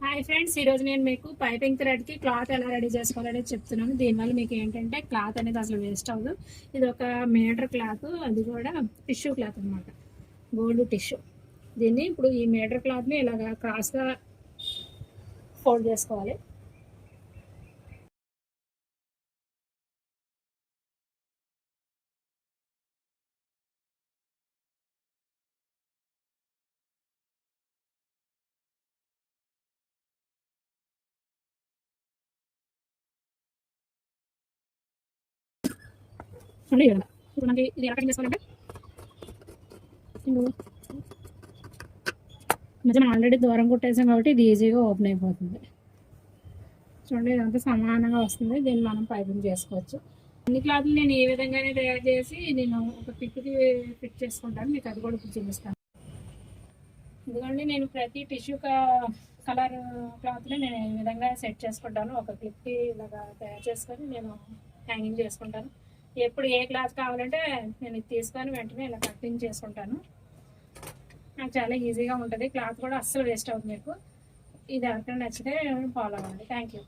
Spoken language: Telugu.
హాయ్ ఫ్రెండ్స్, ఈరోజు నేను మీకు పైపింగ్ థ్రెడ్కి క్లాత్ ఎలా రెడీ చేసుకోవాలని చెప్తున్నాను. దీనివల్ల మీకు ఏంటంటే క్లాత్ అనేది అసలు వేస్ట్ అవ్వదు. ఇది ఒక మీటర్ క్లాత్, అది కూడా టిష్యూ క్లాత్ అనమాట, గోల్డ్ టిష్యూ. దీన్ని ఇప్పుడు ఈ మీటర్ క్లాత్ని ఇలాగా క్రాస్గా ఫోల్డ్ చేసుకోవాలి. చూడండి ఇలా. ఇప్పుడు మనకి ఇది ఎలా కటింగ్ చేసుకోవాలంటే మధ్య మనం ఆల్రెడీ దూరం కుట్టేసాం కాబట్టి ఇది ఈజీగా ఓపెన్ అయిపోతుంది. చూడండి, ఇదంతా సమానంగా వస్తుంది. దీన్ని మనం పైపింగ్ చేసుకోవచ్చు. అన్ని క్లాత్లు నేను ఈ విధంగానే తయారు చేసి నేను ఒక పిక్కి ఫిట్ చేసుకుంటాను. మీకు అది కూడా ఇప్పుడు చూపిస్తాను. ఎందుకంటే నేను ప్రతి టిష్యూ కలర్ క్లాత్ని నేను ఈ విధంగా సెట్ చేసుకుంటాను. ఒక క్లిప్కి ఇలాగా తయారు చేసుకొని నేను హ్యాంగింగ్ చేసుకుంటాను. ఎప్పుడు ఏ క్లాత్ కావాలంటే నేను ఇది తీసుకొని వెంటనే ఇలా కటింగ్ చేసుకుంటాను. నాకు చాలా ఈజీగా ఉంటుంది. క్లాత్ కూడా అస్సలు వేస్ట్ అవుతుంది. మీకు ఇది ఎవరికైనా నచ్చితే ఫాలో అవ్వండి. Thank you.